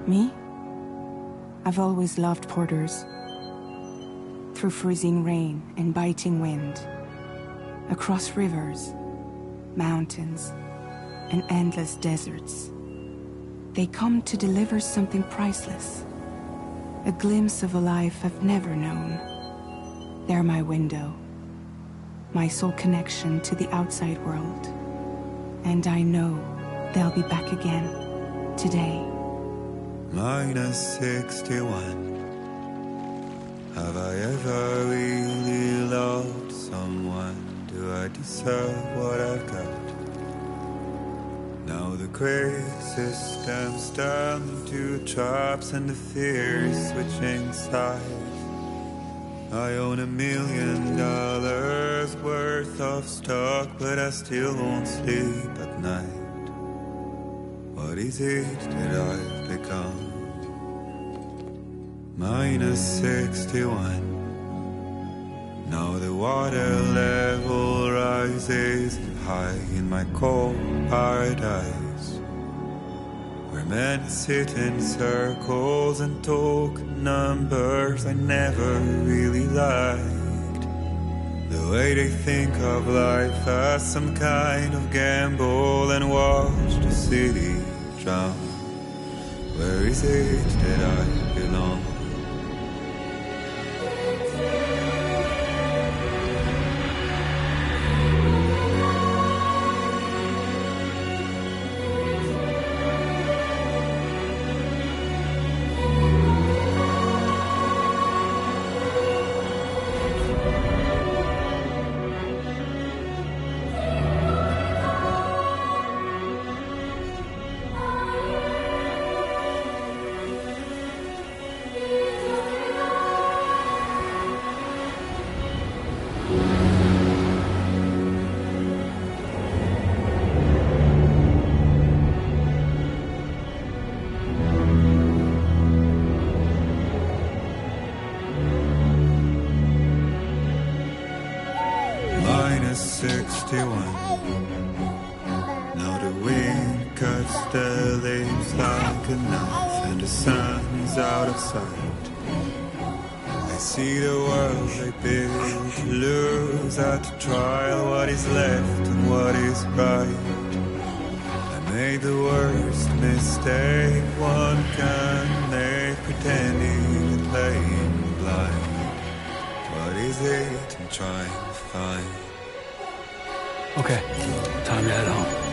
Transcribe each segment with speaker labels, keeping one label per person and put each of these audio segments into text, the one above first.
Speaker 1: Me? I've always loved porters. Through freezing rain and biting wind, across rivers, mountains, and endless deserts, they come to deliver something priceless, a glimpse of a life I've never known. They're my window, my sole connection to the outside world, and I know they'll be back again today.
Speaker 2: Minus 61. Have I ever really loved someone? Do I deserve what I've got? Now the crazy system's turned to traps and the fears switching sides. I own $1 million worth of stock, but I still won't sleep at night. What is it that I've become? Minus 61. Now the water level rises high in my cold paradise, where men sit in circles and talk numbers I never really liked. The way they think of life as some kind of gamble and watch the city drown. Where is it that I belong? Minus 61. Now the wind cuts the leaves like a knife and the sun's out of sight. I see the world they build to lose at the trial, what is left and what is right. I made the worst mistake one can make, pretending and playing blind. What is it I'm trying to find?
Speaker 3: Okay, time to head home.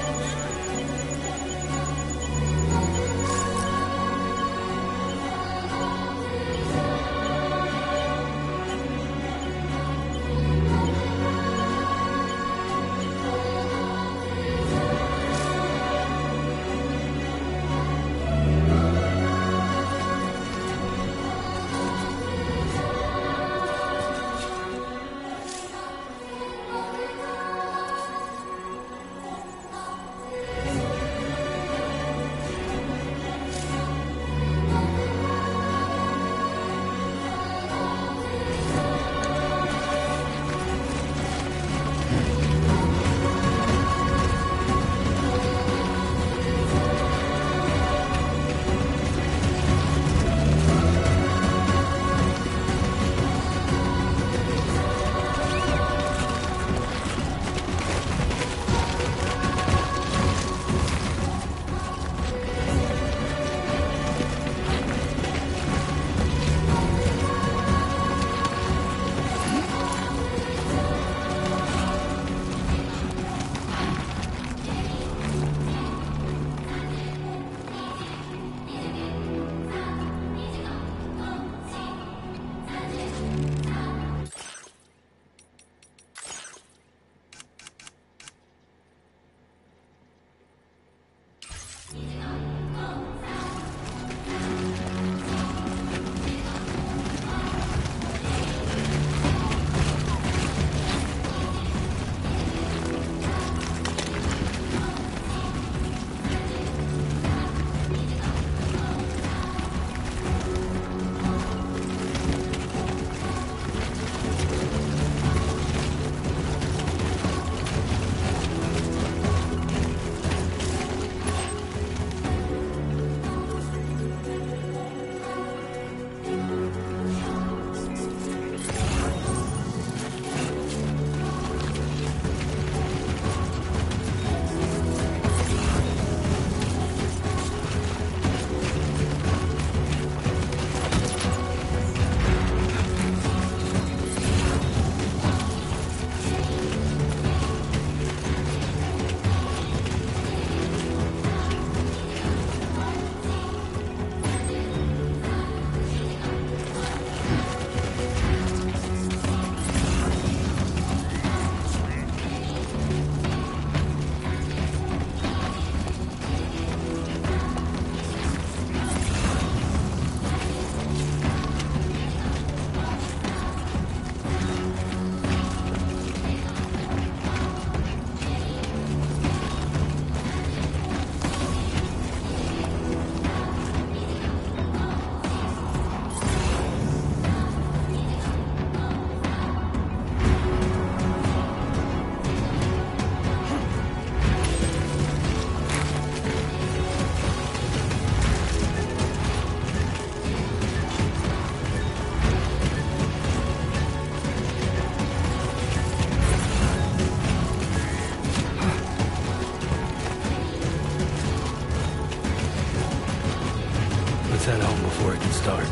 Speaker 3: start.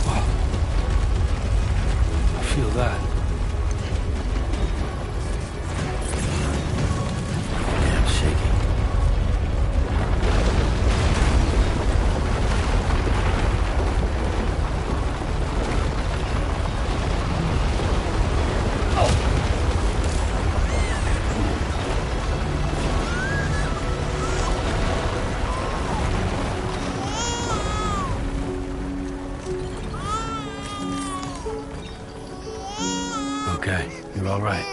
Speaker 3: Wow. I feel that. Damn shaky. Okay, you're all right.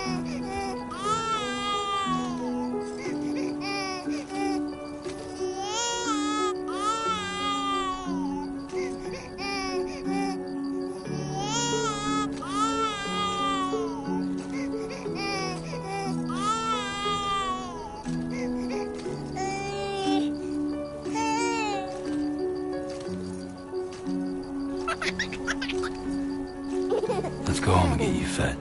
Speaker 3: Let's go home and get you fed.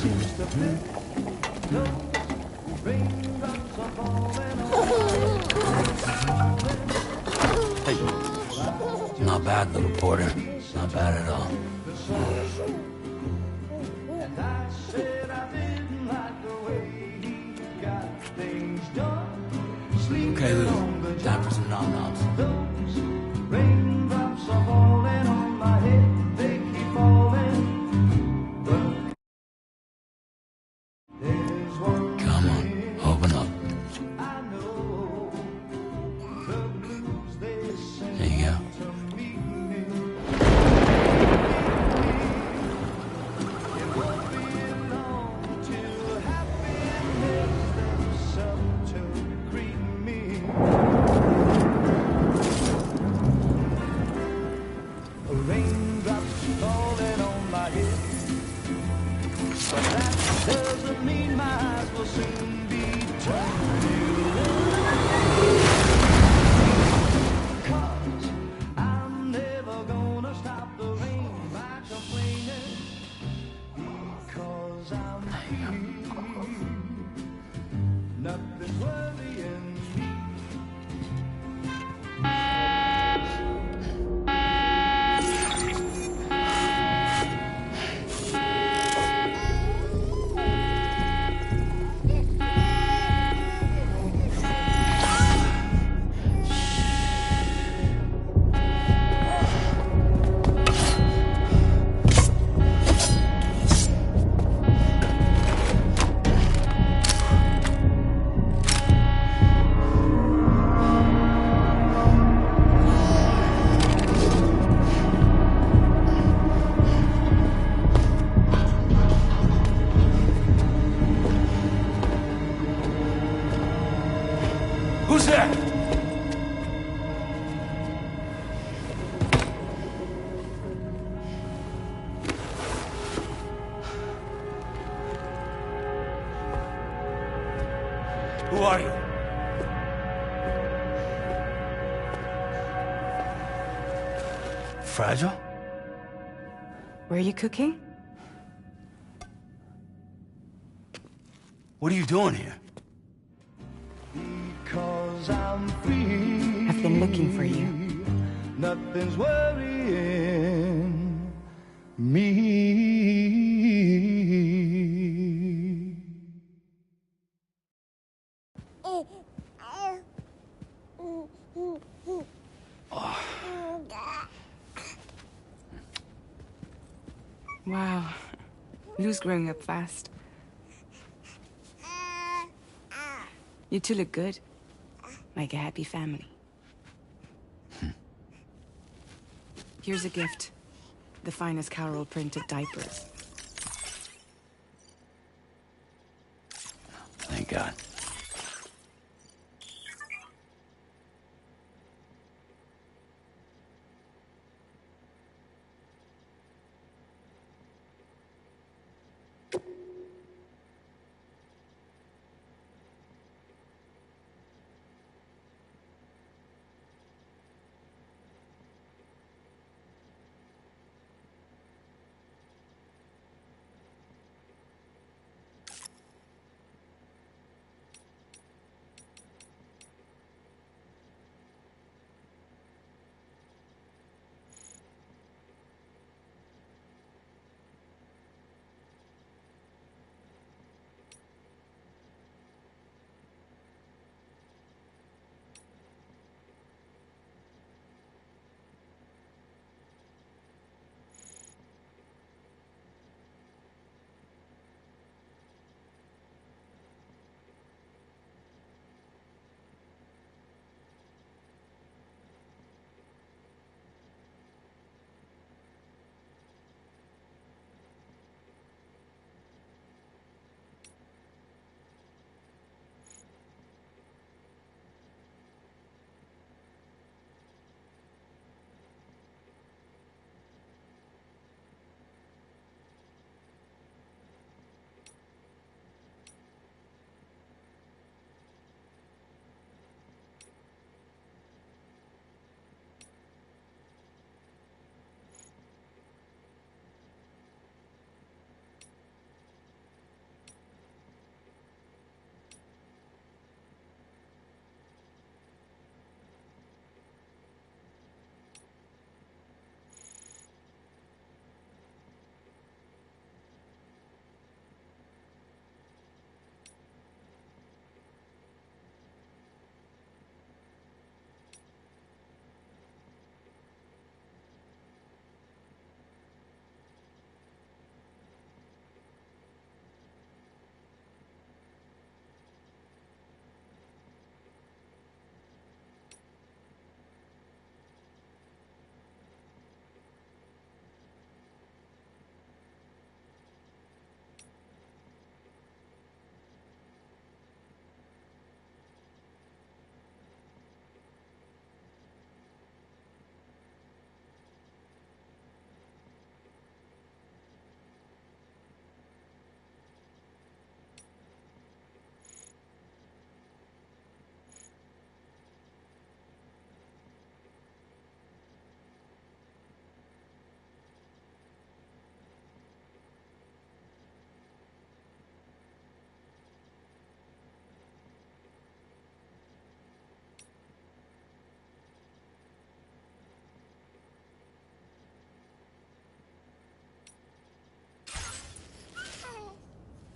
Speaker 3: Hey. Not bad, little Porter. Not bad at all. Okay, Lou. Time for some nom-noms.
Speaker 4: Raindrops are falling on my head, they keep falling. But there's one
Speaker 3: Come on, open up.
Speaker 4: I know, the blues they sing
Speaker 3: There you go.
Speaker 4: to me. It won't be long till happiness steps up to greet me. Raindrops falling on my head, but that doesn't mean my eyes will soon be turning red. 'Cause I'm never gonna stop the rain by complaining, because I'm free. Nothing's worrying me.
Speaker 3: Who's there? Who are you? Fragile?
Speaker 1: Were you cooking?
Speaker 3: What are you doing here?
Speaker 4: Because I'm free.
Speaker 1: I've been looking for you.
Speaker 4: Nothing's worrying me.
Speaker 1: Wow. Lou's growing up fast. You two look good. Like a happy family. Here's a gift. The finest Carol printed diapers.
Speaker 3: Thank God.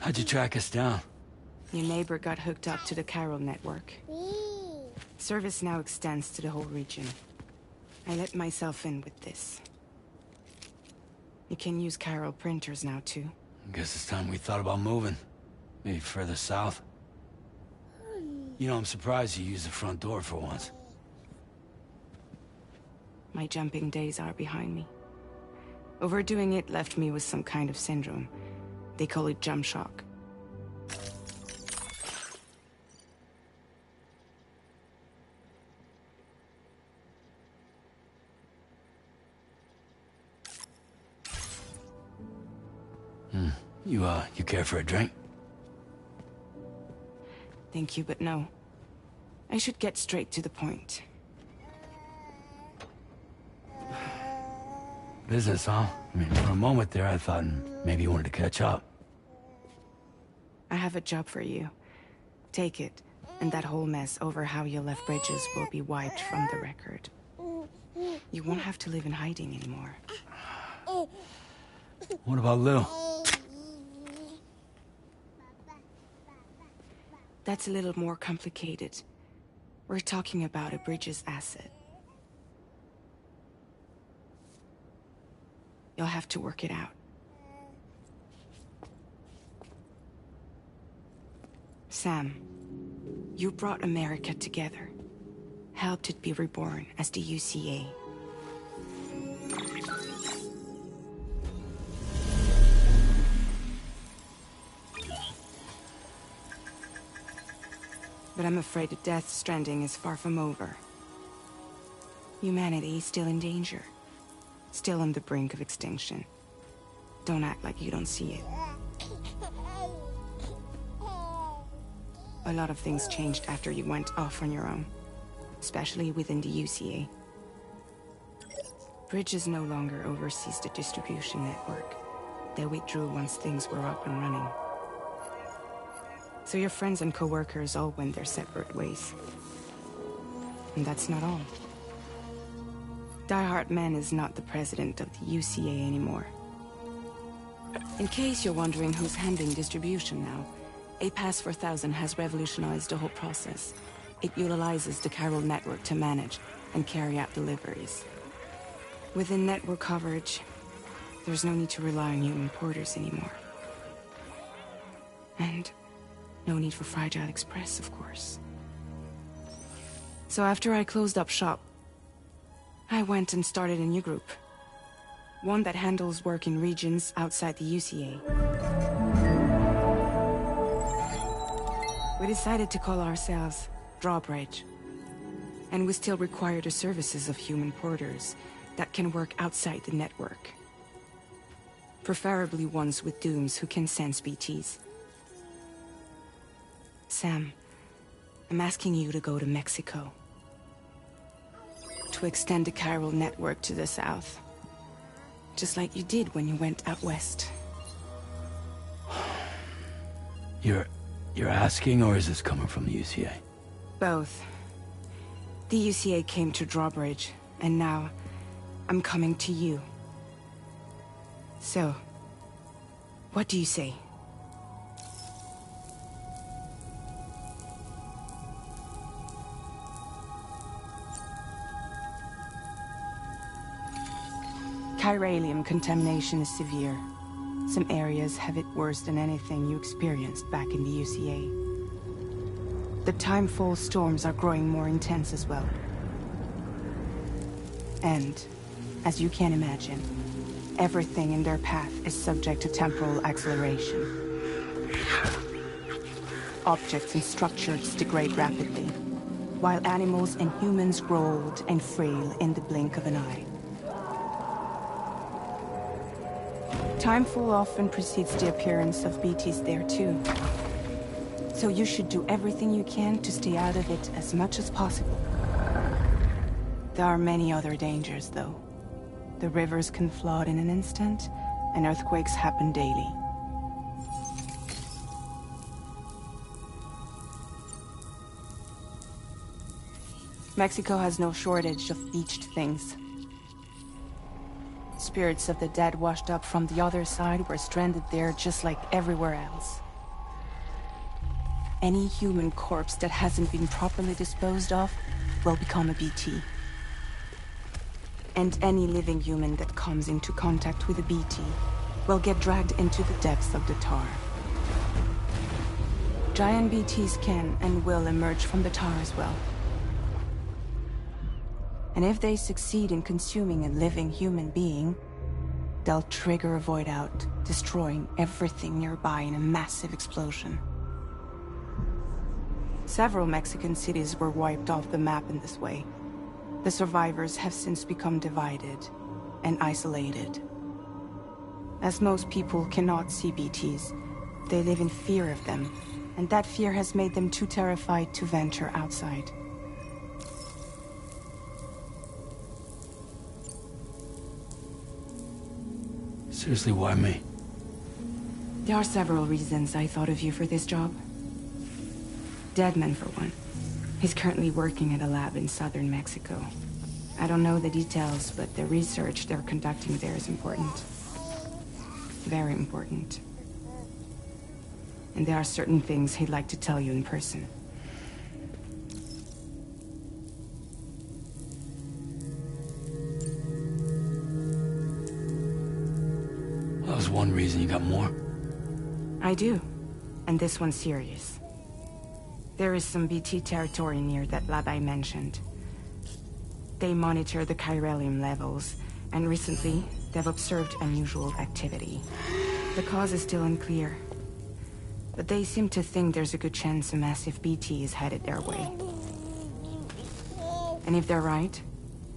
Speaker 3: How'd you track us down?
Speaker 1: Your neighbor got hooked up to the Chiral network. Service now extends to the whole region. I let myself in with this. You can use Chiral printers now, too.
Speaker 3: Guess it's time we thought about moving. Maybe further south. You know, I'm surprised you used the front door for once.
Speaker 1: My jumping days are behind me. Overdoing it left me with some kind of syndrome. They call it jump shock.
Speaker 3: You care for a drink?
Speaker 1: Thank you, but no. I should get straight to the point.
Speaker 3: Business, huh? I mean, for a moment there, I thought maybe you wanted to catch up.
Speaker 1: I have a job for you. Take it, and that whole mess over how you left bridges will be wiped from the record. You won't have to live in hiding anymore.
Speaker 3: What about Lou?
Speaker 1: That's a little more complicated. We're talking about a bridges asset. You'll have to work it out. Sam, you brought America together. Helped it be reborn as the UCA. But I'm afraid the death Stranding is far from over. Humanity is still in danger. Still on the brink of extinction. Don't act like you don't see it. A lot of things changed after you went off on your own. Especially within the UCA. Bridges no longer oversees the distribution network. They withdrew once things were up and running. So your friends and co-workers all went their separate ways. And that's not all. Die Hard Man is not the president of the UCA anymore. In case you're wondering who's handling distribution now, A Pass 4000 has revolutionized the whole process. It utilizes the Chiral network to manage and carry out deliveries. Within network coverage, there's no need to rely on human porters anymore. And no need for Fragile Express, of course. So after I closed up shop, I went and started a new group. One that handles work in regions outside the UCA. We decided to call ourselves Drawbridge. And we still require the services of human porters that can work outside the network. Preferably ones with dooms who can sense BTs. Sam, I'm asking you to go to Mexico. To extend the Chiral network to the south. Just like you did when you went out west.
Speaker 3: You're asking, or is this coming from the UCA?
Speaker 1: Both. The UCA came to Drawbridge, and now I'm coming to you. So, what do you say? Chiralium contamination is severe. Some areas have it worse than anything you experienced back in the UCA. The timefall storms are growing more intense as well. And, as you can imagine, everything in their path is subject to temporal acceleration. Objects and structures degrade rapidly, while animals and humans grow old and frail in the blink of an eye. Timefall often precedes the appearance of BTs there too. So you should do everything you can to stay out of it as much as possible. There are many other dangers, though. The rivers can flood in an instant, and earthquakes happen daily. Mexico has no shortage of beached things. Spirits of the dead washed up from the other side were stranded there just like everywhere else. any human corpse that hasn't been properly disposed of will become a BT. And any living human that comes into contact with a BT will get dragged into the depths of the tar. Giant BTs can and will emerge from the tar as well. And if they succeed in consuming a living human being, they'll trigger a void out, destroying everything nearby in a massive explosion. Several Mexican cities were wiped off the map in this way. The survivors have since become divided and isolated. As most people cannot see BTs, they live in fear of them, and that fear has made them too terrified to venture outside.
Speaker 3: Seriously, why me?
Speaker 1: There are several reasons I thought of you for this job. Deadman, for one. He's currently working at a lab in southern Mexico. I don't know the details, but the research they're conducting there is important. Very important. And there are certain things he'd like to tell you in person.
Speaker 3: That was one reason. You got more?
Speaker 1: I do. And this one's serious. There is some BT territory near that lab I mentioned. They monitor the chiralium levels, and recently, they've observed unusual activity. The cause is still unclear, but they seem to think there's a good chance a massive BT is headed their way. And if they're right,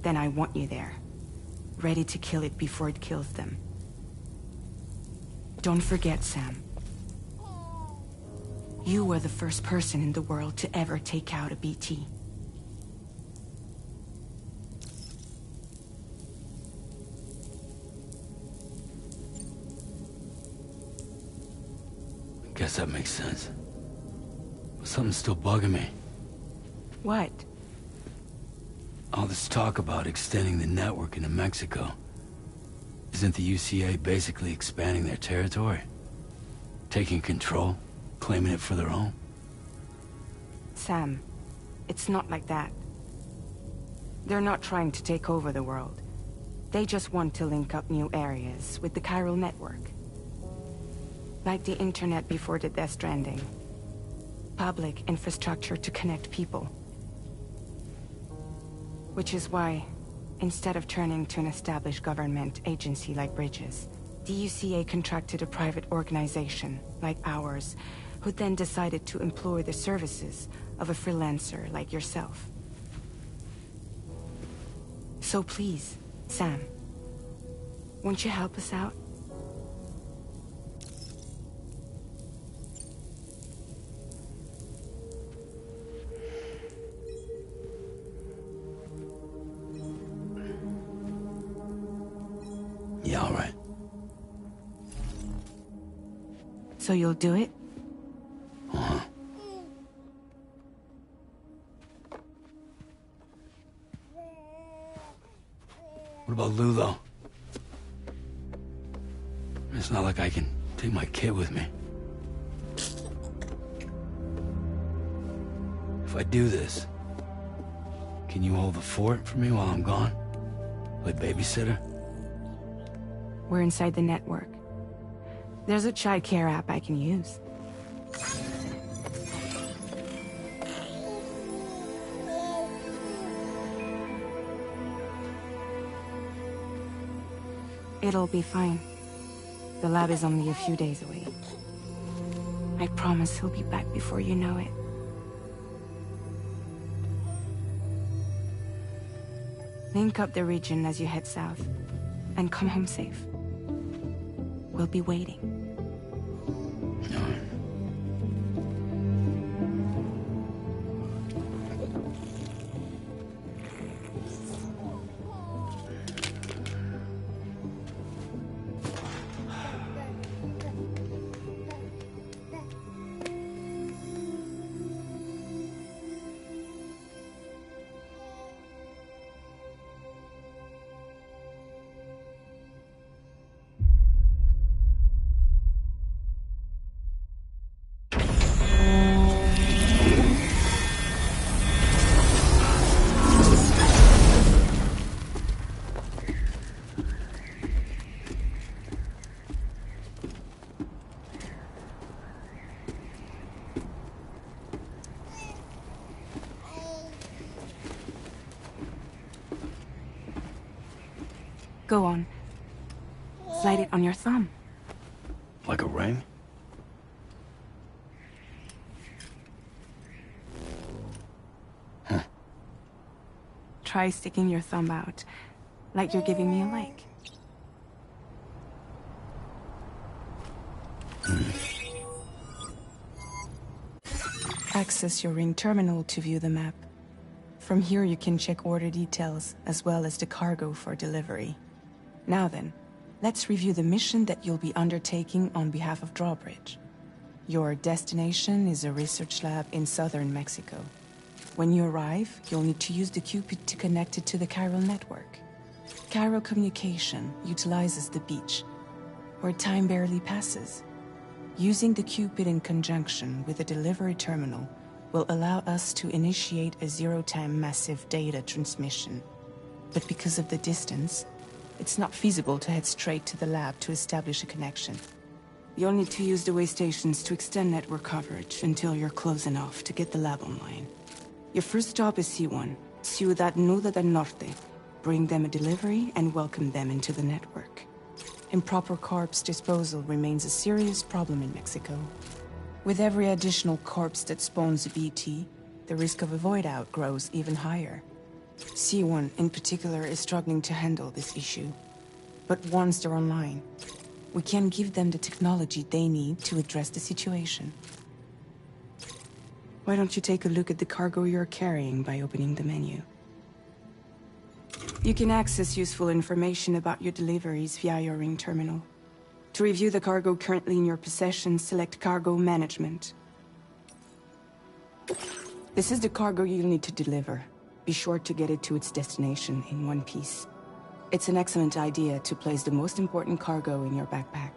Speaker 1: then I want you there, ready to kill it before it kills them. Don't forget, Sam. You were the first person in the world to ever take out a BT.
Speaker 3: Guess that makes sense. But something's still bugging me.
Speaker 1: What?
Speaker 3: All this talk about extending the network into Mexico. Isn't the UCA basically expanding their territory? Taking control? Claiming it for their own?
Speaker 1: Sam, it's not like that. They're not trying to take over the world. They just want to link up new areas with the chiral network. Like the internet before the Death Stranding. Public infrastructure to connect people. Which is why, instead of turning to an established government agency like Bridges, the UCA contracted a private organization, like ours, who then decided to employ the services of a freelancer like yourself. So please, Sam, won't you help us out?
Speaker 3: Yeah, all right.
Speaker 1: So you'll do it?
Speaker 3: Uh-huh. What about Lou, though? It's not like I can take my kid with me. If I do this, can you hold the fort for me while I'm gone? Play babysitter?
Speaker 1: We're inside the network. There's a child care app I can use. It'll be fine. The lab is only a few days away. I promise he'll be back before you know it. Link up the region as you head south, and come home safe. We'll be waiting.
Speaker 3: All right.
Speaker 1: Go on. Slide it on your thumb.
Speaker 3: Like a ring?
Speaker 1: Try sticking your thumb out, like you're giving me a like. Access your ring terminal to view the map. From here you can check order details, as well as the cargo for delivery. Now then, let's review the mission that you'll be undertaking on behalf of Drawbridge. Your destination is a research lab in southern Mexico. When you arrive, you'll need to use the Cupid to connect it to the chiral network. Chiral communication utilizes the beach, where time barely passes. Using the Cupid in conjunction with the delivery terminal will allow us to initiate a zero-time massive data transmission. But because of the distance, it's not feasible to head straight to the lab to establish a connection. You'll need to use the way stations to extend network coverage until you're close enough to get the lab online. Your first stop is C1, Ciudad Nuda del Norte. Bring them a delivery and welcome them into the network. Improper corpse disposal remains a serious problem in Mexico. With every additional corpse that spawns a BT, the risk of a void out grows even higher. C1 in particular is struggling to handle this issue. But once they're online, we can give them the technology they need to address the situation. Why don't you take a look at the cargo you're carrying by opening the menu? You can access useful information about your deliveries via your ring terminal. To review the cargo currently in your possession, select Cargo Management. This is the cargo you'll need to deliver. Be sure to get it to its destination in one piece. It's an excellent idea to place the most important cargo in your backpack.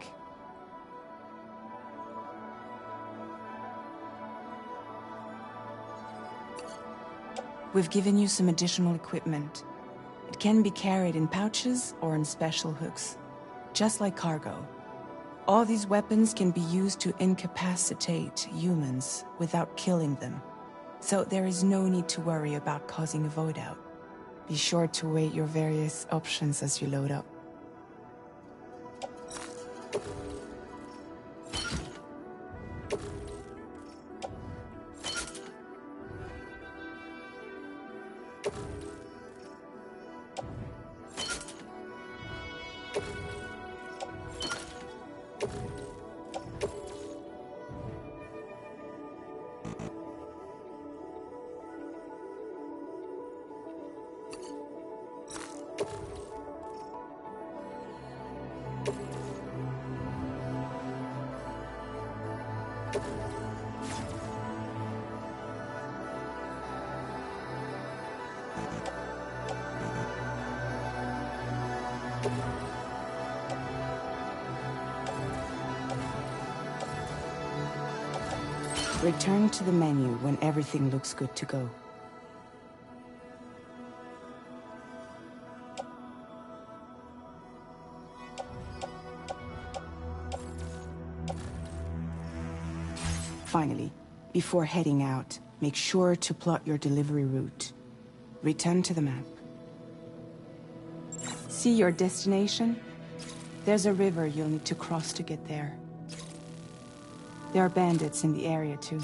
Speaker 1: We've given you some additional equipment. It can be carried in pouches or in special hooks, just like cargo. All these weapons can be used to incapacitate humans without killing them, so there is no need to worry about causing a void out. Be sure to weigh your various options as you load up. Return to the menu when everything looks good to go. Finally, before heading out, make sure to plot your delivery route. Return to the map. See your destination? There's a river you'll need to cross to get there. There are bandits in the area too.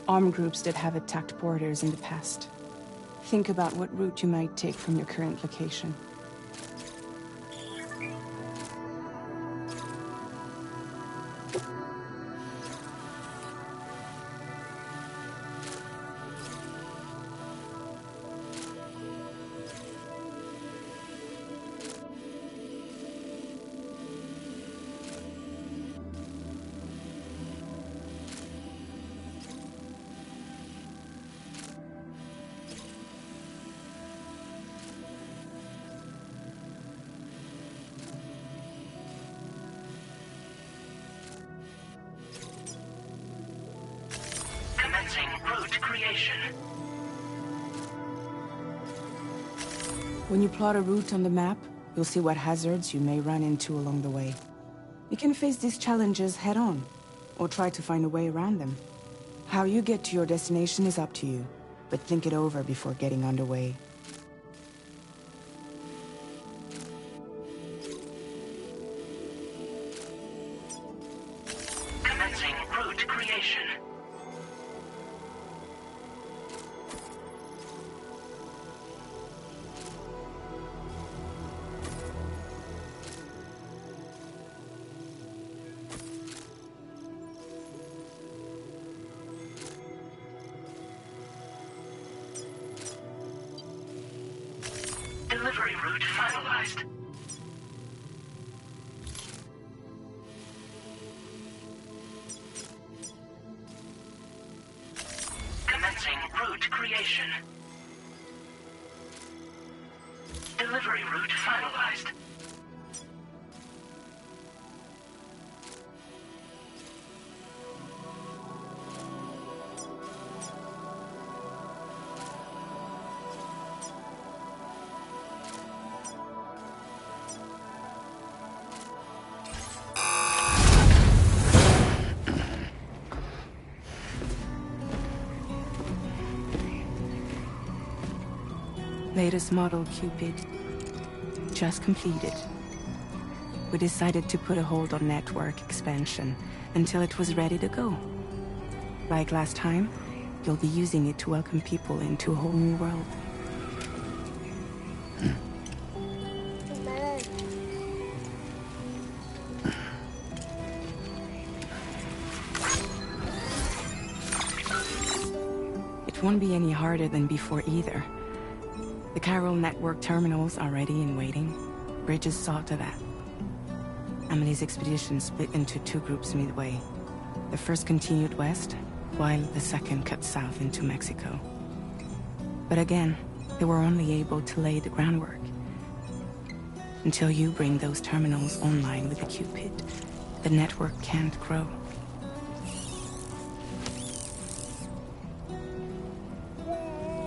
Speaker 1: Armed groups that have attacked borders in the past. Think about what route you might take from your current location.
Speaker 5: Commencing route creation.
Speaker 1: When you plot a route on the map, you'll see what hazards you may run into along the way. You can face these challenges head-on, or try to find a way around them. How you get to your destination is up to you, but think it over before getting underway.
Speaker 5: Delivery route finalized. Commencing route creation. Delivery route finalized.
Speaker 1: Latest model Cupid. Just completed. We decided to put a hold on network expansion until it was ready to go. Like last time, you'll be using it to welcome people into a whole new world. It won't be any harder than before either. The Chiral network terminals are ready and waiting. Bridges saw to that. Emily's expedition split into two groups midway. The first continued west, while the second cut south into Mexico. But again, they were only able to lay the groundwork. Until you bring those terminals online with the Cupid, the network can't grow.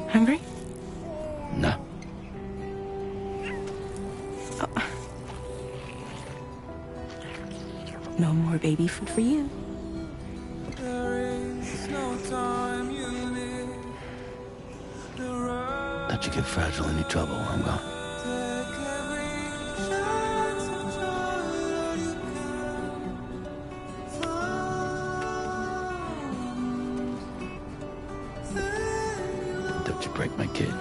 Speaker 1: Hungry?
Speaker 3: No.
Speaker 1: No more baby food for you.
Speaker 3: Let you get fragile any trouble, I'm gone. Don't you break my kid.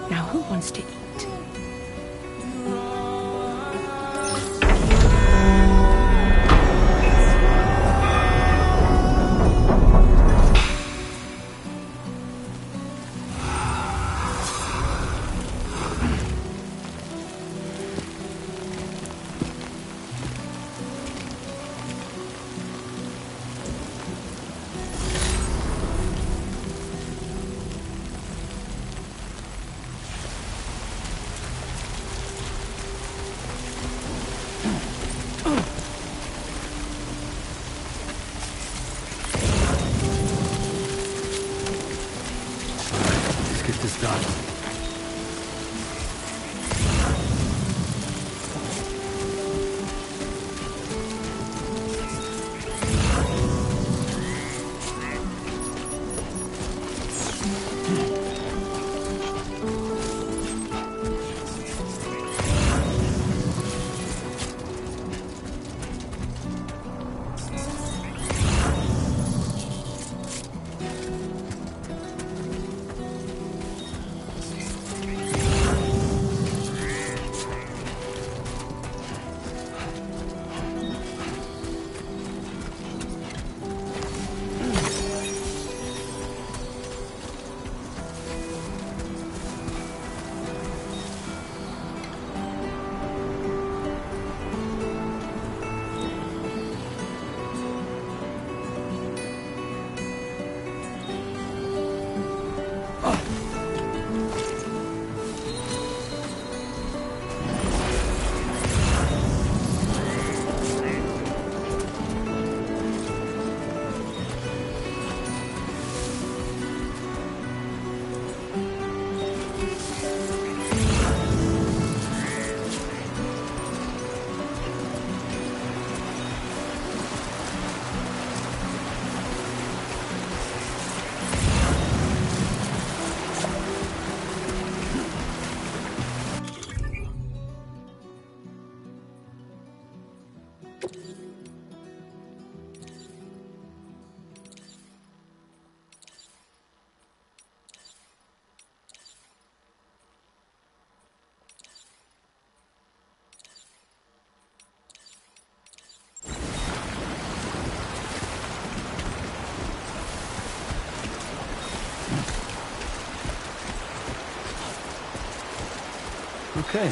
Speaker 1: Now who wants to eat?
Speaker 3: Okay.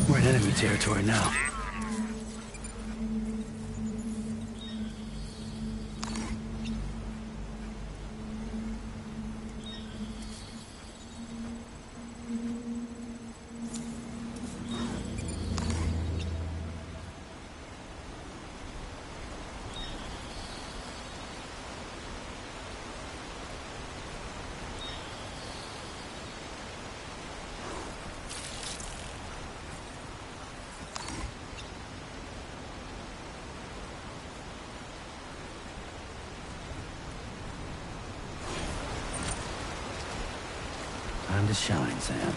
Speaker 3: We're in enemy territory now. Time to shine, Sam.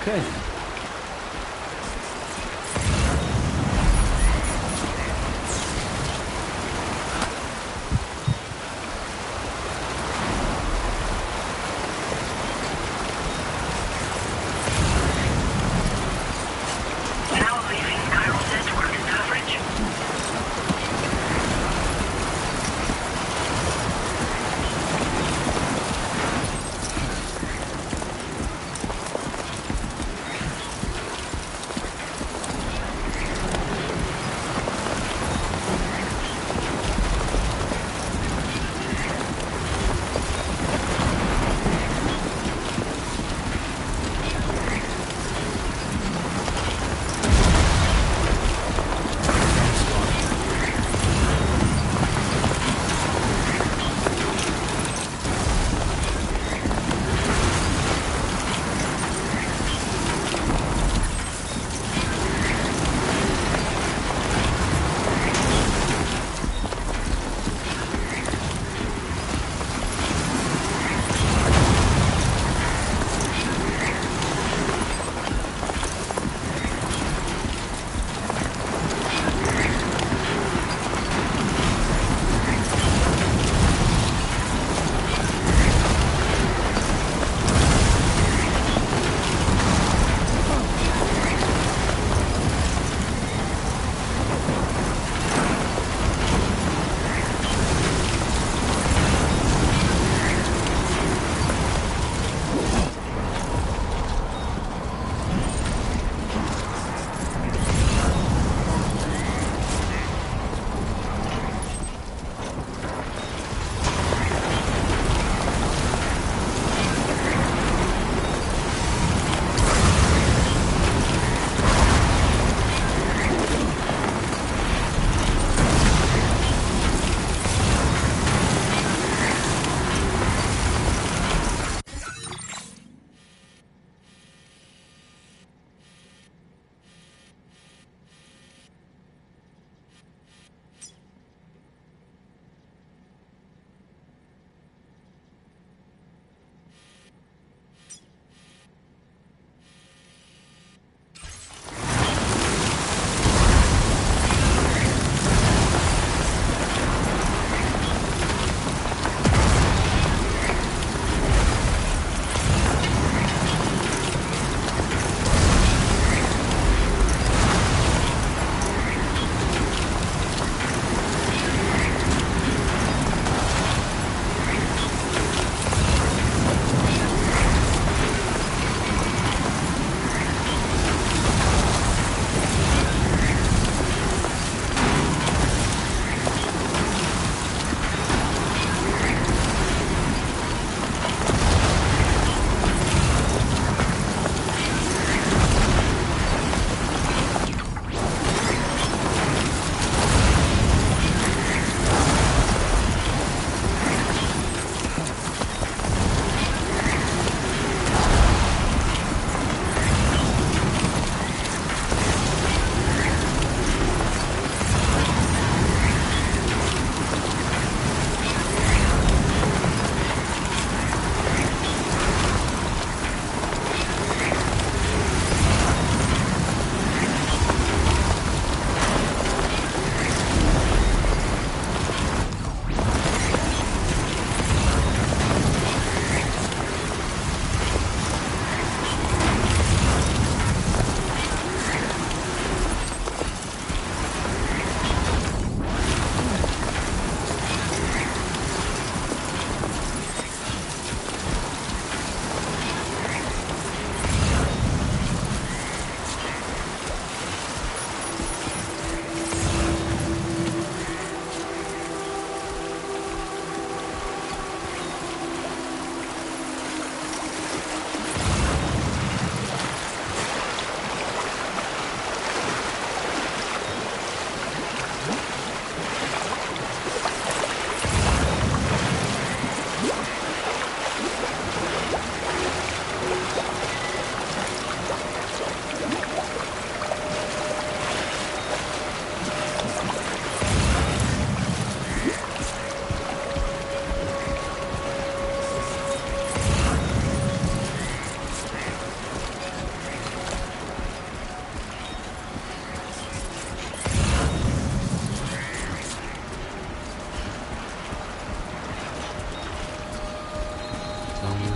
Speaker 3: Okay.
Speaker 5: Now leaving Chiral network coverage.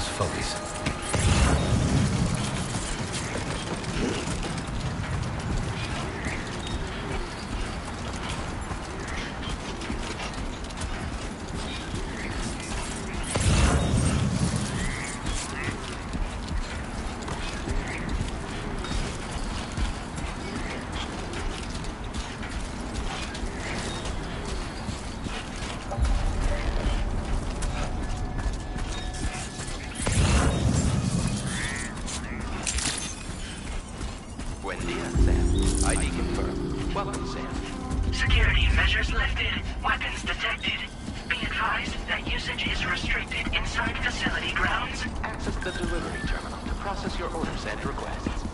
Speaker 3: focus.
Speaker 6: Buen día, Sam. ID confirmed. Welcome, Sam.
Speaker 5: Security measures lifted. Weapons detected. Be advised that usage is restricted inside facility grounds.
Speaker 6: Access the delivery terminal to process your orders and requests.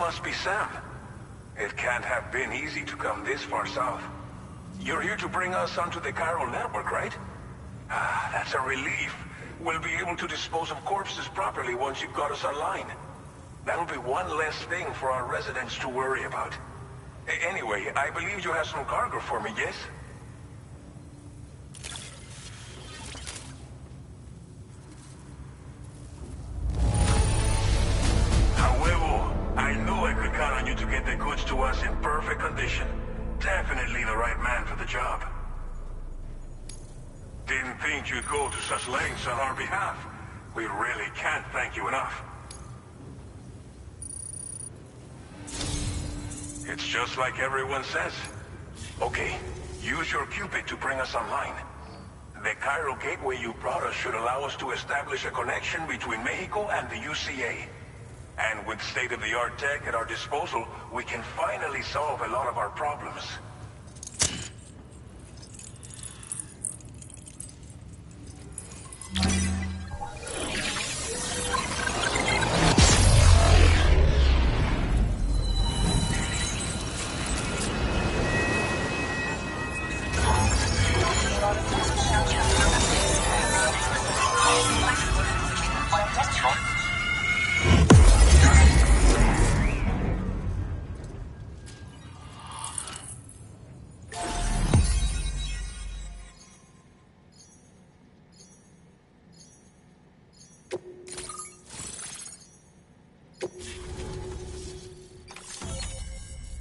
Speaker 7: must be Sam. It can't have been easy to come this far south. You're here to bring us onto the chiral network, right? Ah, that's a relief. We'll be able to dispose of corpses properly once you've got us online. That'll be one less thing for our residents to worry about. Anyway, I believe you have some cargo for me, yes? However, I know I could count on you to get the goods to us in perfect condition. Definitely the right man for the job. Didn't think you'd go to such lengths on our behalf. We really can't thank you enough. It's just like everyone says. Okay, use your Cupid to bring us online. The chiral gateway you brought us should allow us to establish a connection between Mexico and the UCA. And with state-of-the-art tech at our disposal, we can finally solve a lot of our problems.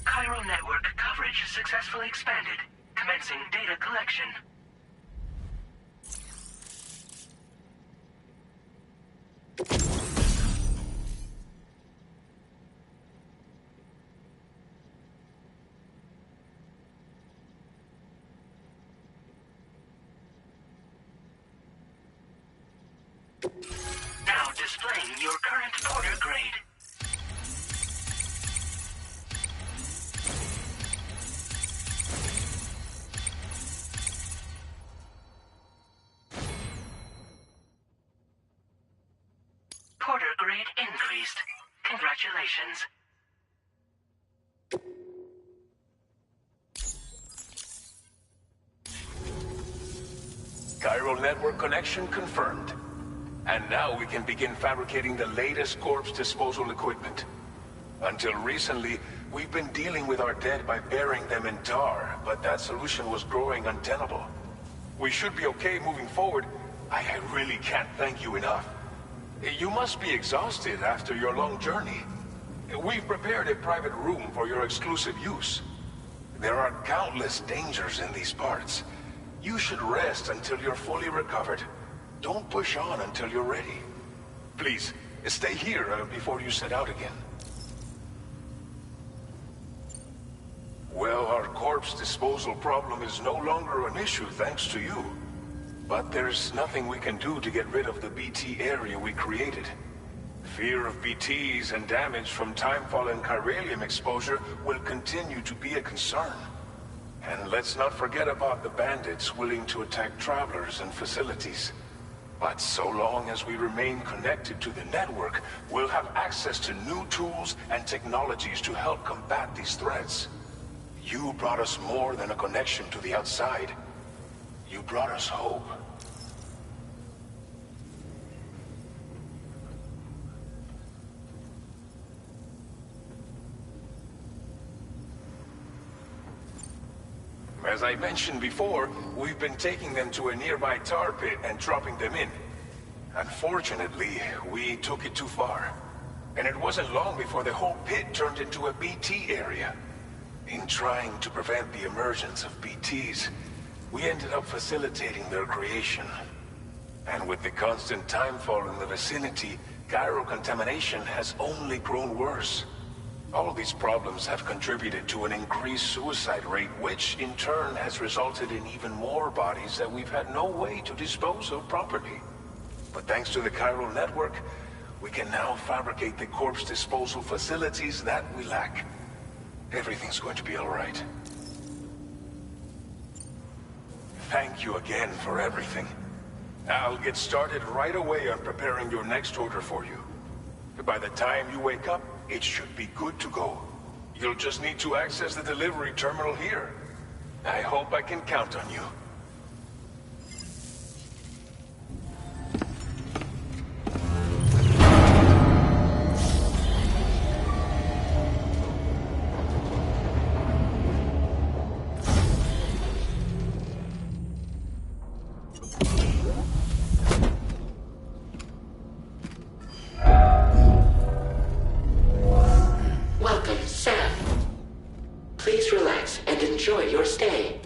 Speaker 5: Chiral network coverage successfully expanded. Commencing data collection. Now displaying your current porter grade. Porter grade increased. Congratulations.
Speaker 7: Chiral network connection confirmed. And now we can begin fabricating the latest corpse disposal equipment. Until recently, we've been dealing with our dead by burying them in tar, but that solution was growing untenable. We should be okay moving forward. I really can't thank you enough. You must be exhausted after your long journey. We've prepared a private room for your exclusive use. There are countless dangers in these parts. You should rest until you're fully recovered. Don't push on until you're ready. Please, stay here before you set out again. Well, our corpse disposal problem is no longer an issue thanks to you. But there's nothing we can do to get rid of the BT area we created. Fear of BTs and damage from timefall and chiralium exposure will continue to be a concern. And let's not forget about the bandits willing to attack travelers and facilities. But so long as we remain connected to the network, we'll have access to new tools and technologies to help combat these threats. You brought us more than a connection to the outside. You brought us hope. As I mentioned before, we've been taking them to a nearby tar pit and dropping them in. Unfortunately, we took it too far. And it wasn't long before the whole pit turned into a BT area. In trying to prevent the emergence of BTs, we ended up facilitating their creation. And with the constant timefall in the vicinity, chiral contamination has only grown worse. All these problems have contributed to an increased suicide rate, which in turn has resulted in even more bodies that we've had no way to dispose of properly. But thanks to the chiral network, we can now fabricate the corpse disposal facilities that we lack. Everything's going to be all right. Thank you again for everything. I'll get started right away on preparing your next order for you. By the time you wake up, It should be good to go. You'll just need to access the delivery terminal here. I hope I can count on you.
Speaker 8: Welcome, Sam. Please relax and enjoy your stay.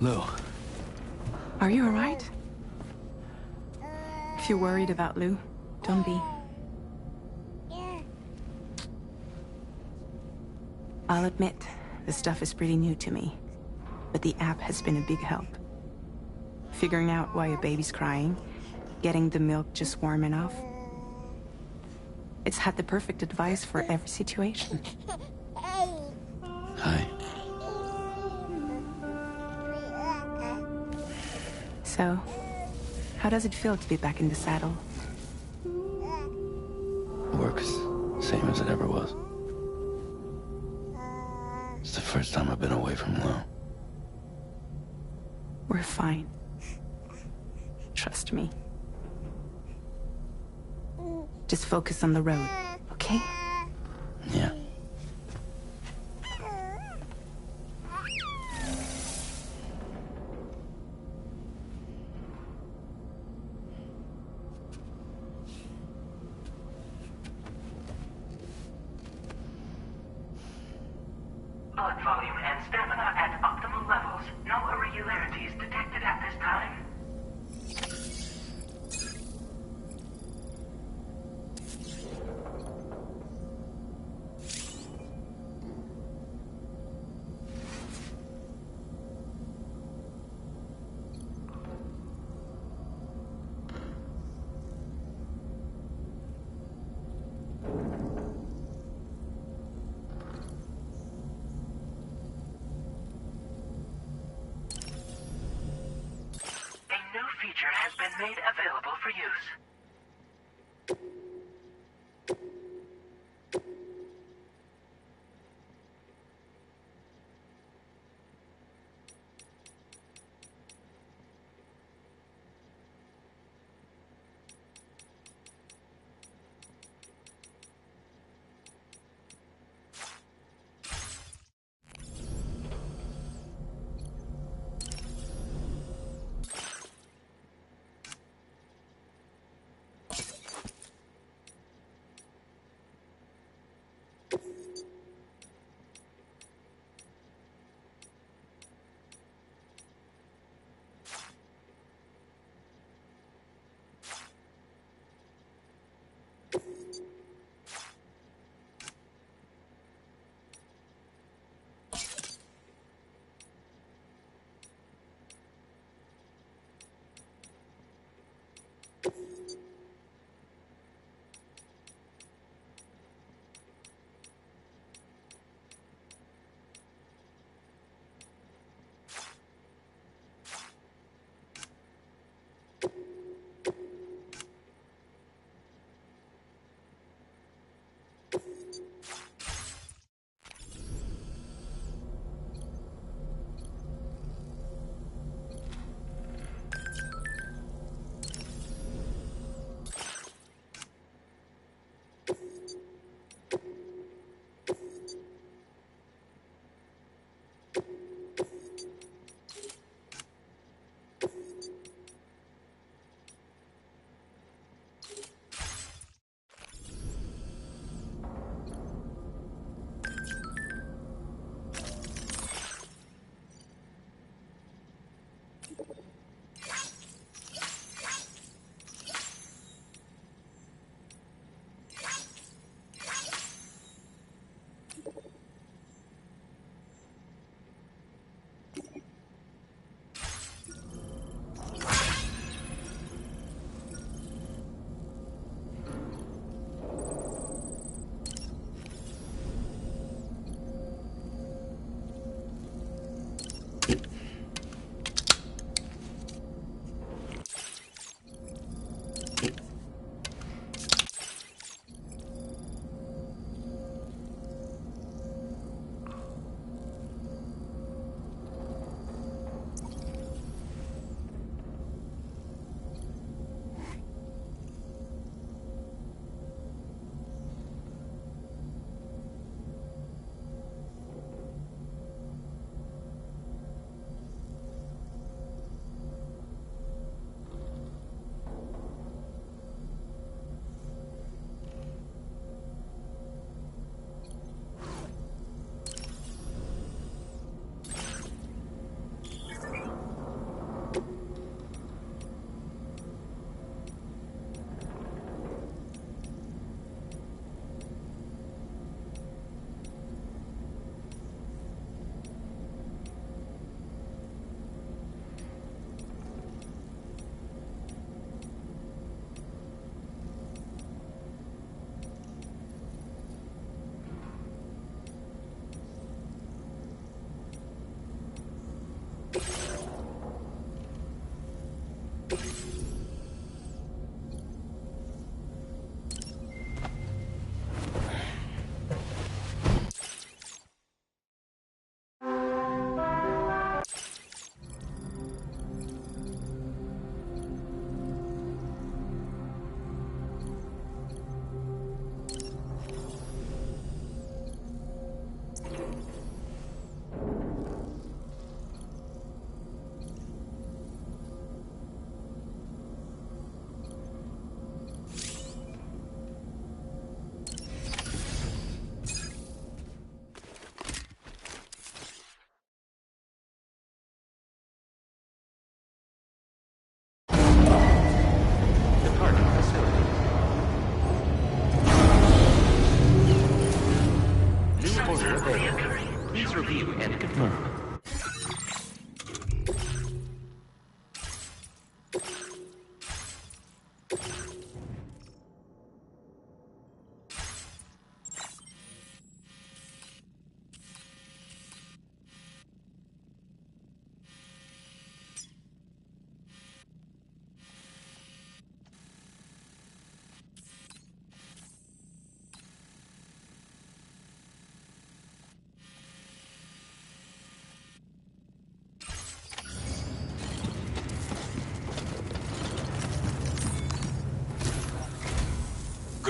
Speaker 3: Lou.
Speaker 1: Are you alright? If you're worried about Lou, don't be. I'll admit, the stuff is pretty new to me, but the app has been a big help. Figuring out why a baby's crying, getting the milk just warm enough. It's had the perfect advice for every situation.
Speaker 3: Hi.
Speaker 1: So, how does it feel to be back in the saddle?
Speaker 3: Works same as it ever was. It's the first time I've been away from Lou.
Speaker 1: We're fine. Trust me. Just focus on the road, okay?
Speaker 3: Yeah.
Speaker 5: Blood volume and stamina at optimal levels. No irregularities detected at this time. A new feature has been made available for use.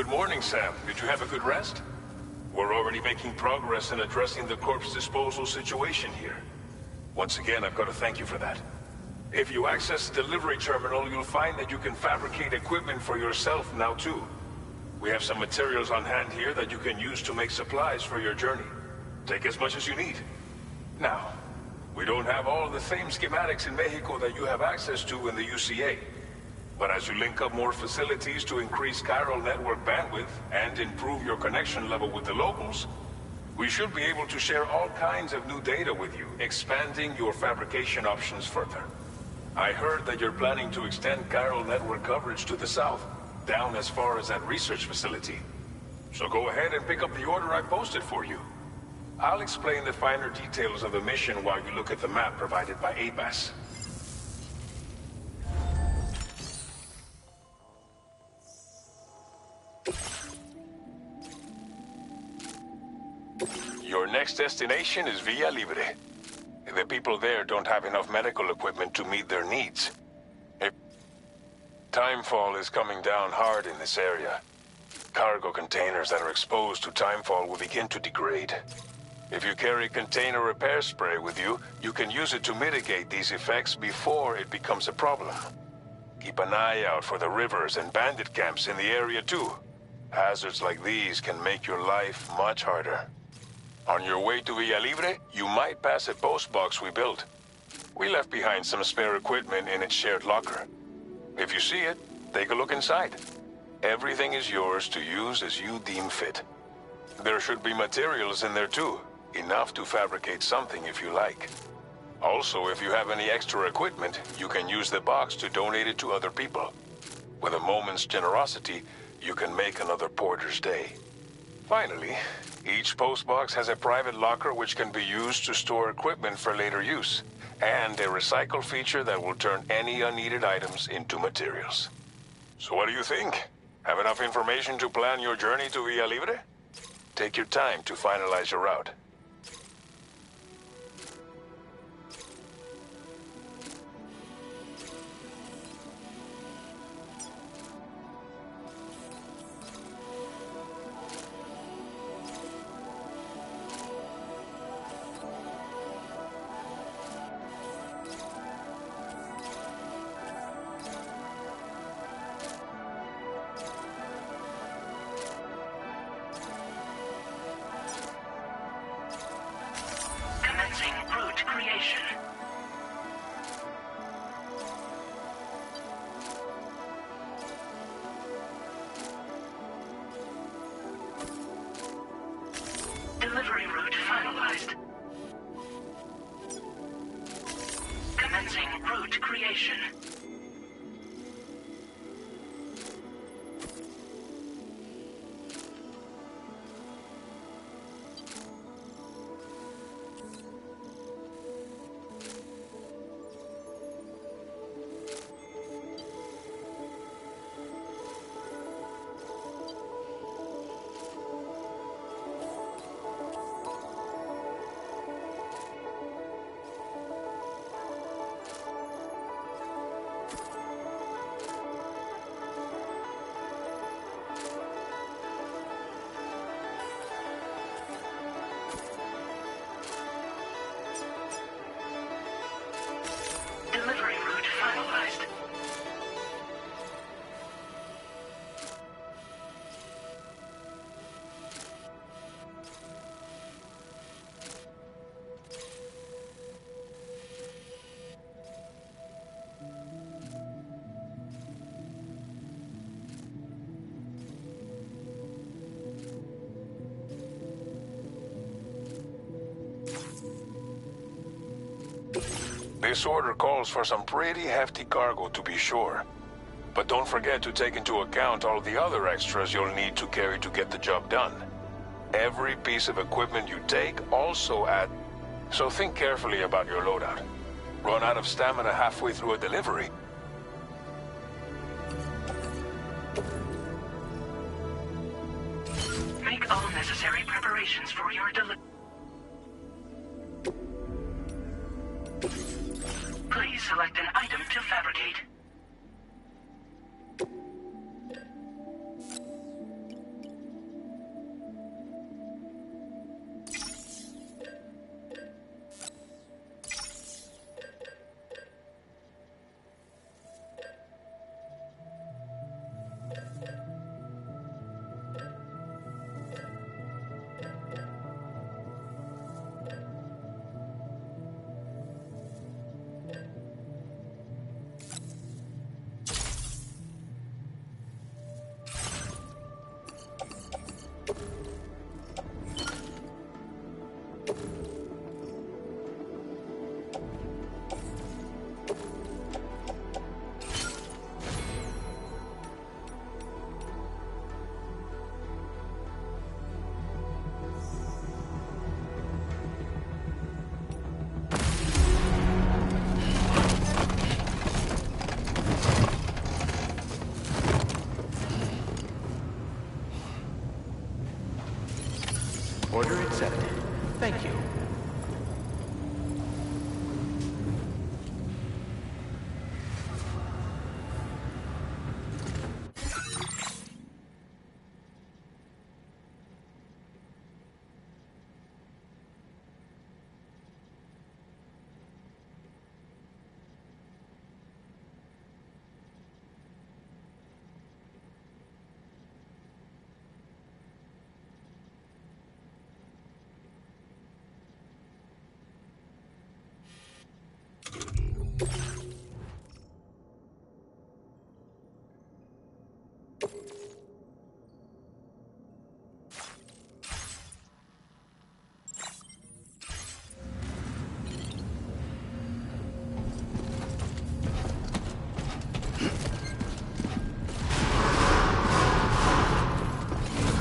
Speaker 7: morning, Sam. Did you have a good rest? We're already making progress in addressing the corpse disposal situation here. Once again, I've got to thank you for that. If you access the delivery terminal, you'll find that you can fabricate equipment for yourself now too. We have some materials on hand here that you can use to make supplies for your journey. Take as much as you need. Now, we don't have all the same schematics in Mexico that you have access to in the UCA. But as you link up more facilities to increase chiral network bandwidth and improve your connection level with the locals, we should be able to share all kinds of new data with you, expanding your fabrication options further. I heard that you're planning to extend chiral network coverage to the south, down as far as that research facility. So go ahead and pick up the order I posted for you. I'll explain the finer details of the mission while you look at the map provided by ABAS. Your next destination is Villa Libre. The people there don't have enough medical equipment to meet their needs. Timefall is coming down hard in this area. Cargo containers that are exposed to timefall will begin to degrade. If you carry container repair spray with you, you can use it to mitigate these effects before it becomes a problem. Keep an eye out for the rivers and bandit camps in the area too. Hazards like these can make your life much harder. On your way to Villa Libre, you might pass a post box we built. We left behind some spare equipment in its shared locker. If you see it, take a look inside. Everything is yours to use as you deem fit. There should be materials in there too, enough to fabricate something if you like. Also, if you have any extra equipment, you can use the box to donate it to other people. With a moment's generosity, you can make another porter's day. Finally, each postbox has a private locker which can be used to store equipment for later use, and a recycle feature that will turn any unneeded items into materials. So what do you think? Have enough information to plan your journey to Villa Libre? Take your time to finalize your route.
Speaker 5: Commencing route creation. Delivery route finalized. Commencing route creation. Delivery route finalized.
Speaker 7: This order calls for some pretty hefty cargo to be sure. But don't forget to take into account all the other extras you'll need to carry to get the job done. Every piece of equipment you take also adds, so think carefully about your loadout. Run out of stamina halfway through a delivery?
Speaker 5: Make all necessary preparations for your delivery. Please select an item to fabricate.
Speaker 6: accepted. Thank you.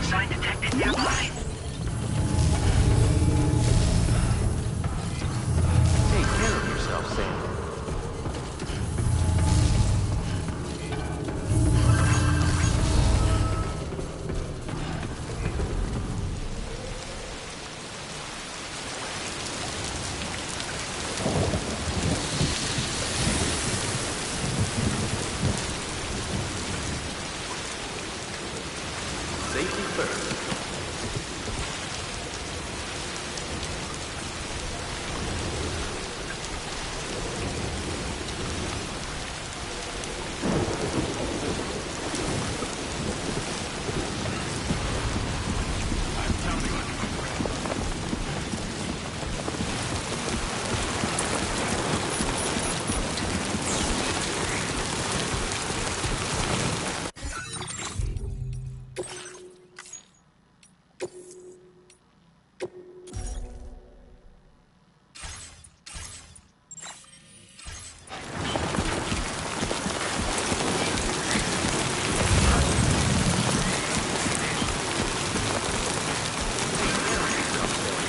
Speaker 5: Sign detected nearby.
Speaker 6: Take care of yourself, Sam. Safety first.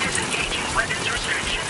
Speaker 5: Disengaging weapons restriction.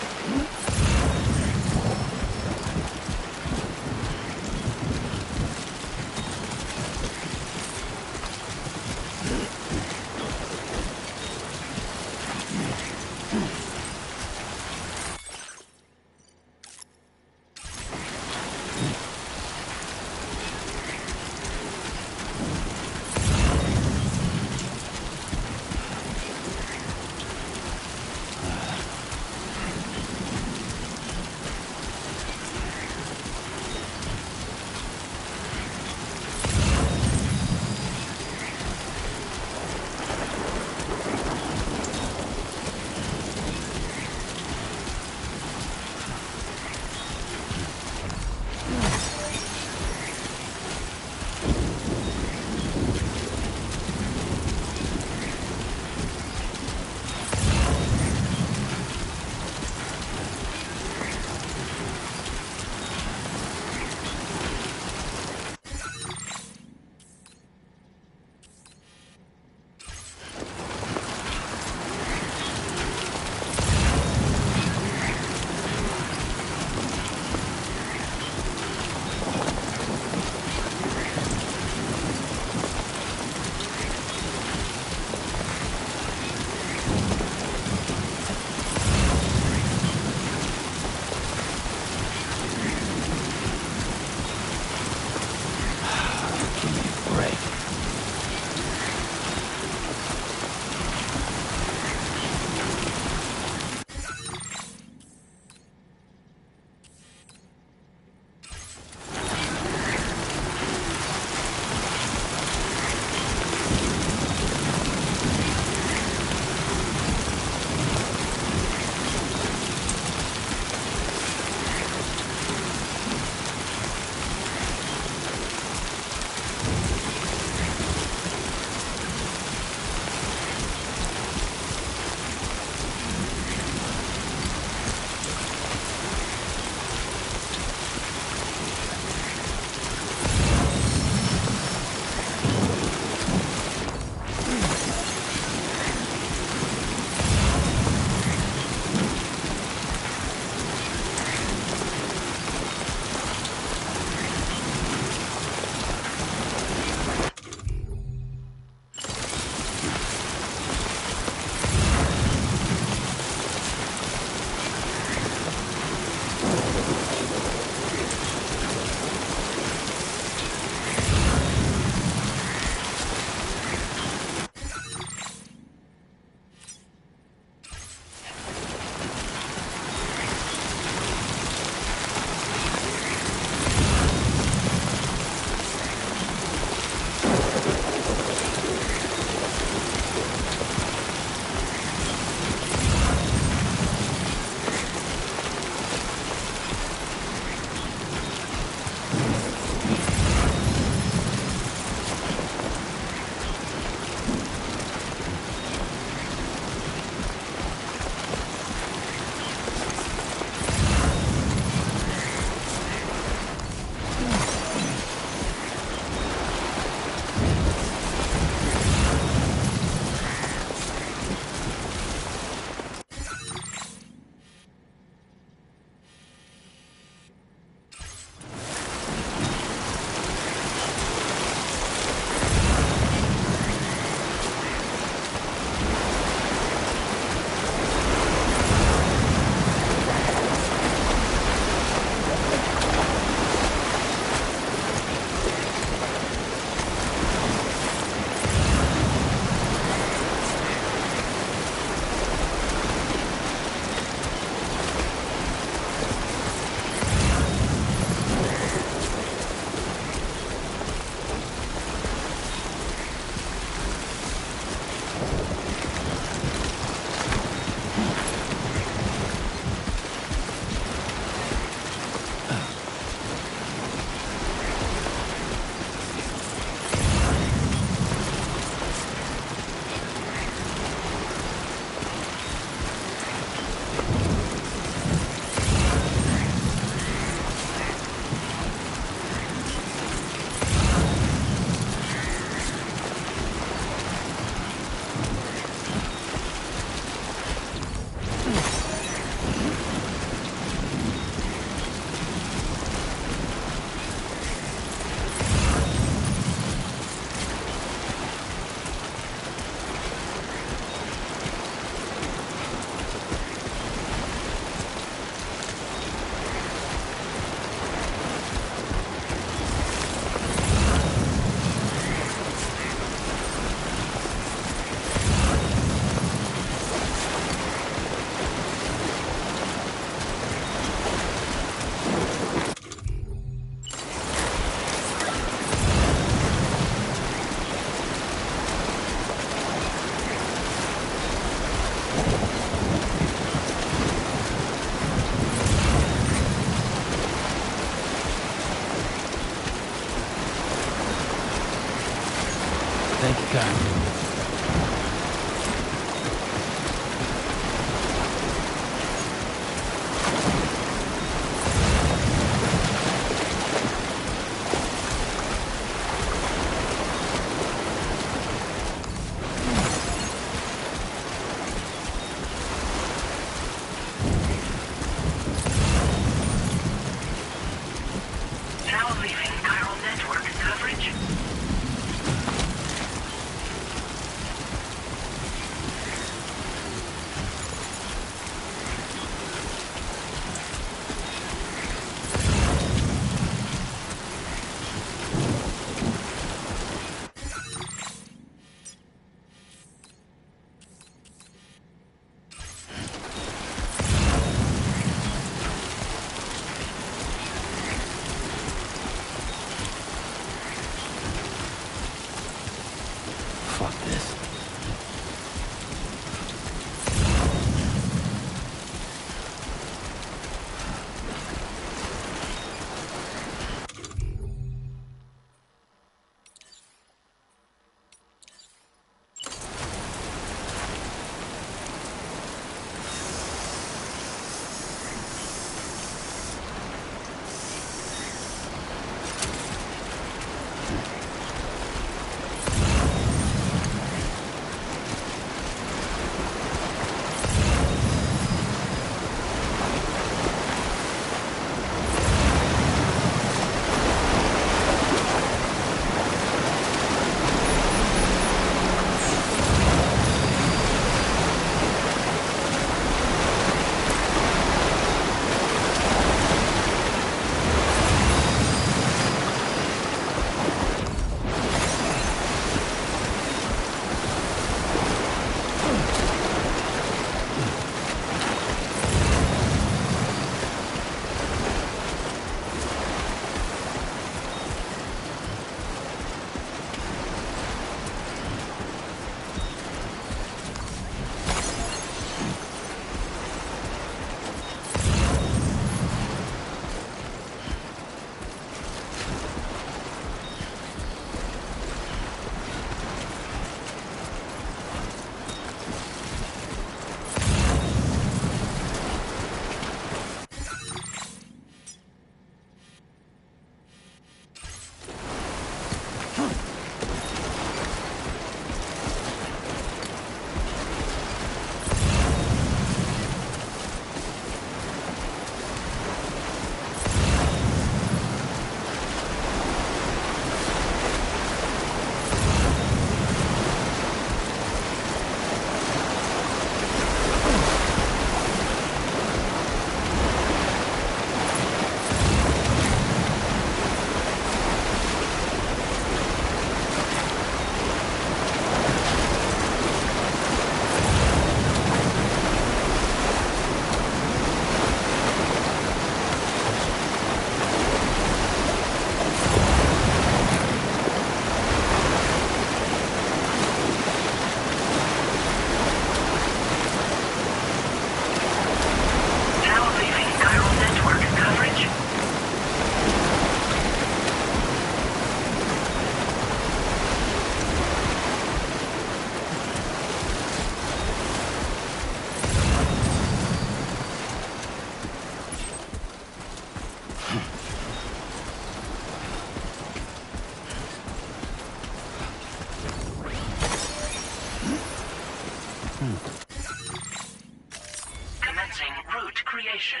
Speaker 5: Commencing route creation.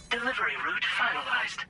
Speaker 5: Delivery route finalized.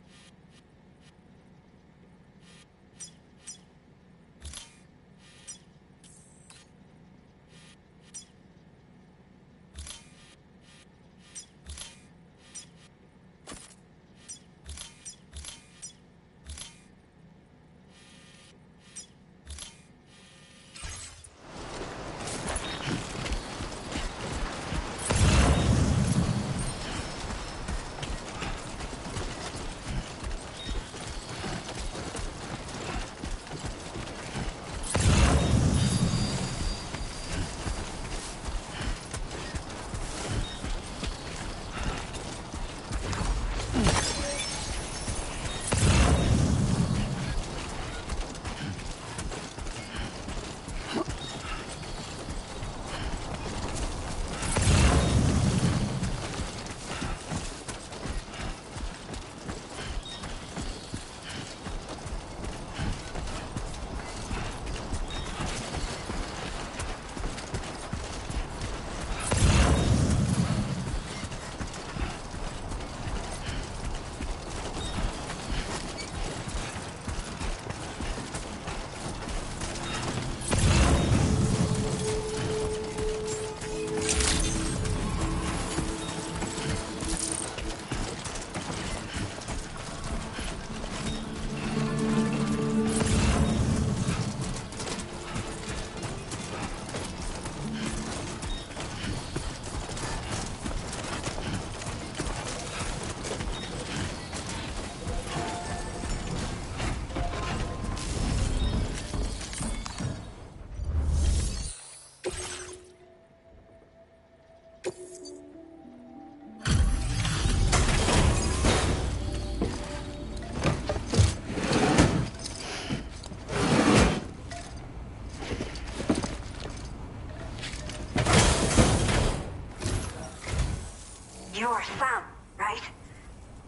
Speaker 9: You're Sam, right?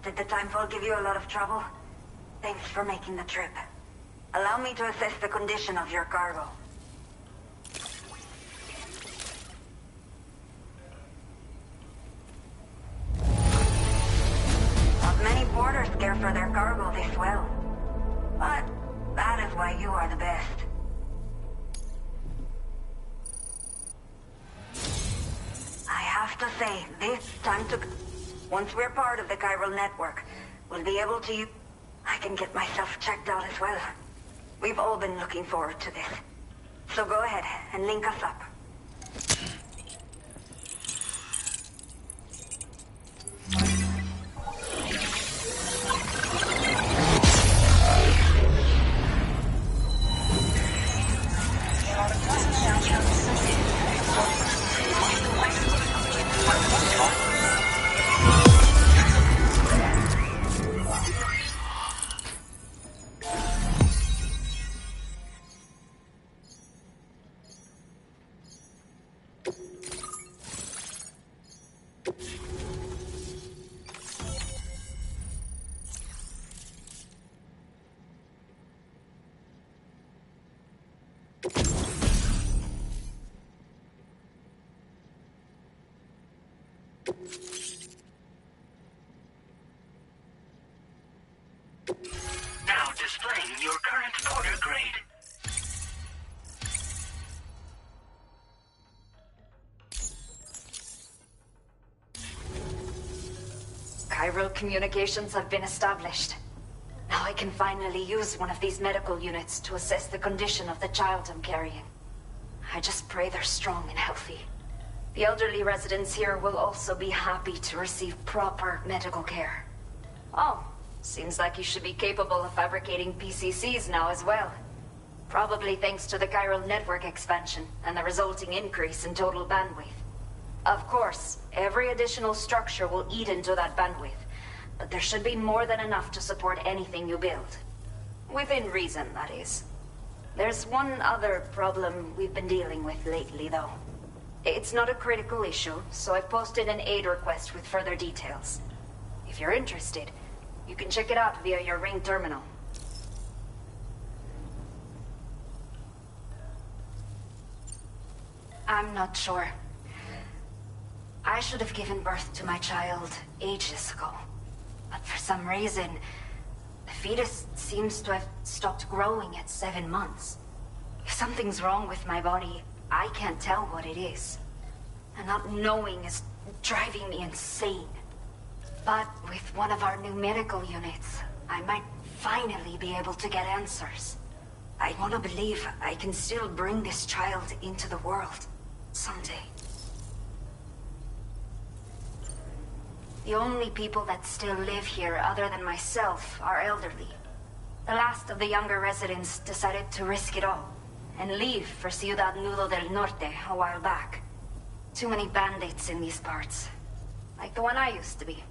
Speaker 9: Did the timefall give you a lot of trouble? Thanks for making the trip. Allow me to assess the condition of your cargo. Not many porters care for their cargo this well. But that is why you are the best. I have to say, this time took... Once we're part of the chiral network, we'll be able to... I can get myself checked out as well. We've all been looking forward to this. So go ahead and link us up.
Speaker 5: Now displaying your current porter grade.
Speaker 9: Chiral communications have been established. Now I can finally use one of these medical units to assess the condition of the child I'm carrying. I just pray they're strong and healthy. The elderly residents here will also be happy to receive proper medical care. Oh, seems like you should be capable of fabricating PCCs now as well. Probably thanks to the chiral network expansion and the resulting increase in total bandwidth. Of course, every additional structure will eat into that bandwidth, but there should be more than enough to support anything you build. Within reason, that is. There's one other problem we've been dealing with lately, though. It's not a critical issue, so I've posted an aid request with further details. If you're interested, you can check it out via your Ring terminal. I'm not sure. I should have given birth to my child ages ago. But for some reason, the fetus seems to have stopped growing at 7 months. If something's wrong with my body, I can't tell what it is. And not knowing is driving me insane. But with one of our new medical units, I might finally be able to get answers. I want to believe I can still bring this child into the world someday. The only people that still live here other than myself are elderly. The last of the younger residents decided to risk it all and leave for Ciudad Nudo del Norte a while back. Too many bandits in these parts. Like the one I used to be.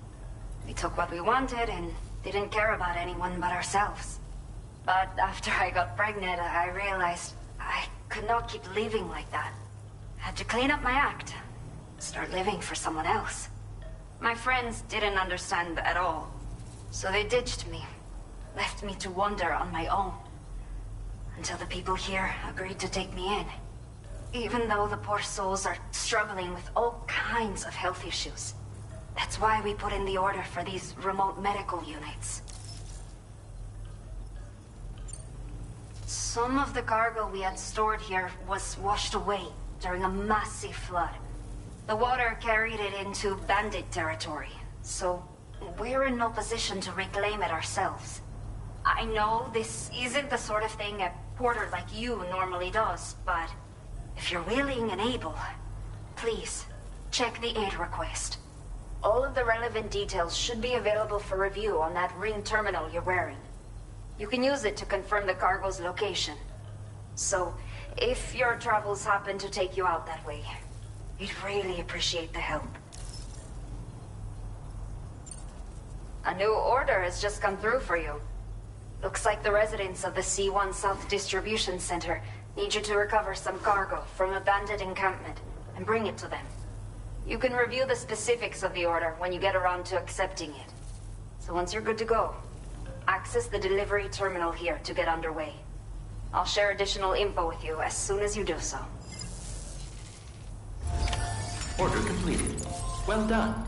Speaker 9: We took what we wanted and didn't care about anyone but ourselves. But after I got pregnant, I realized I could not keep living like that. Had to clean up my act. Start living for someone else. My friends didn't understand at all. So they ditched me. Left me to wander on my own. Until the people here agreed to take me in. Even though the poor souls are struggling with all kinds of health issues. That's why we put in the order for these remote medical units. Some of the cargo we had stored here was washed away during a massive flood. The water carried it into bandit territory, so we're in no position to reclaim it ourselves. I know this isn't the sort of thing a porter like you normally does, but if you're willing and able, please, check the aid request. All of the relevant details should be available for review on that ring terminal you're wearing. You can use it to confirm the cargo's location. So, if your travels happen to take you out that way, we'd really appreciate the help. A new order has just come through for you. Looks like the residents of the C1 South Distribution Center need you to recover some cargo from a bandit encampment and bring it to them. You can review the specifics of the order when you get around to accepting it. So once you're good to go, access the delivery terminal here to get underway. I'll share additional info with you as soon as you do so.
Speaker 6: Order completed. Well done.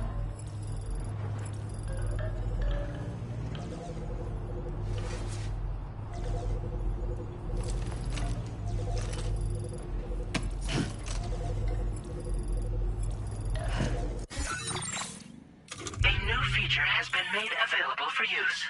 Speaker 5: A new feature has been made available for use.